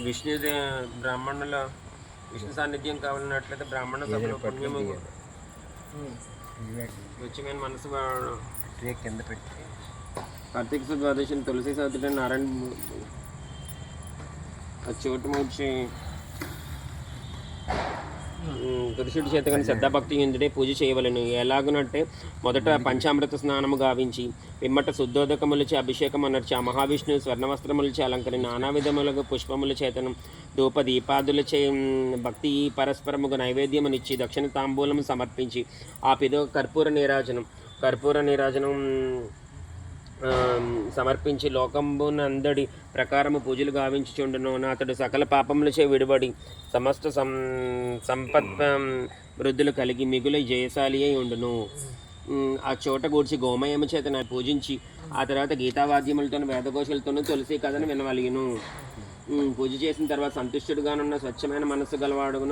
విష్ణు బ్రాహ్మణుల విష్ణు సాన్నిధ్యం కావాలన్నట్లయితే బ్రాహ్మణ సభలో పుణ్యము స్వచ్ఛమైన మనసు కింద పెట్టి కార్తీక ద్వాదశి తులసి సౌతుడ నారాయణ చోటు వచ్చి పురుషుడి చేత కానీ శ్రద్ధాభక్తి ఎందుడే పూజ చేయవలను. ఎలాగునంటే మొదట పంచామృత స్నానము గావించి పిమ్మట శుద్ధోదకములచే అభిషేకం అనర్చి ఆ మహావిష్ణువు స్వర్ణవస్త్రములచే అలంకరి నానా విధములుగా పుష్పముల చేతనం ధూప దీపాదులచే భక్తి పరస్పరముగా నైవేద్యమునిచ్చి దక్షిణ తాంబూలము సమర్పించి ఆ పిదో కర్పూర నీరాజనం సమర్పించి లోకంబునందడి ప్రకారము పూజలు గావించుచుండును. అతడు సకల పాపములచే విడిబడి సమస్త సంపత్ వృద్ధులు కలిగి మిగుల జయశాలి అయి ఉండును. ఆ చోట గూడ్చి గోమయము చేత పూజించి ఆ తర్వాత గీతావాద్యములతోనూ వేదఘోషలతోనూ తులసి కథను వినవలిగిను. పూజ చేసిన తర్వాత సంతుష్టుడుగానున్న స్వచ్ఛమైన మనస్సు గలవాడును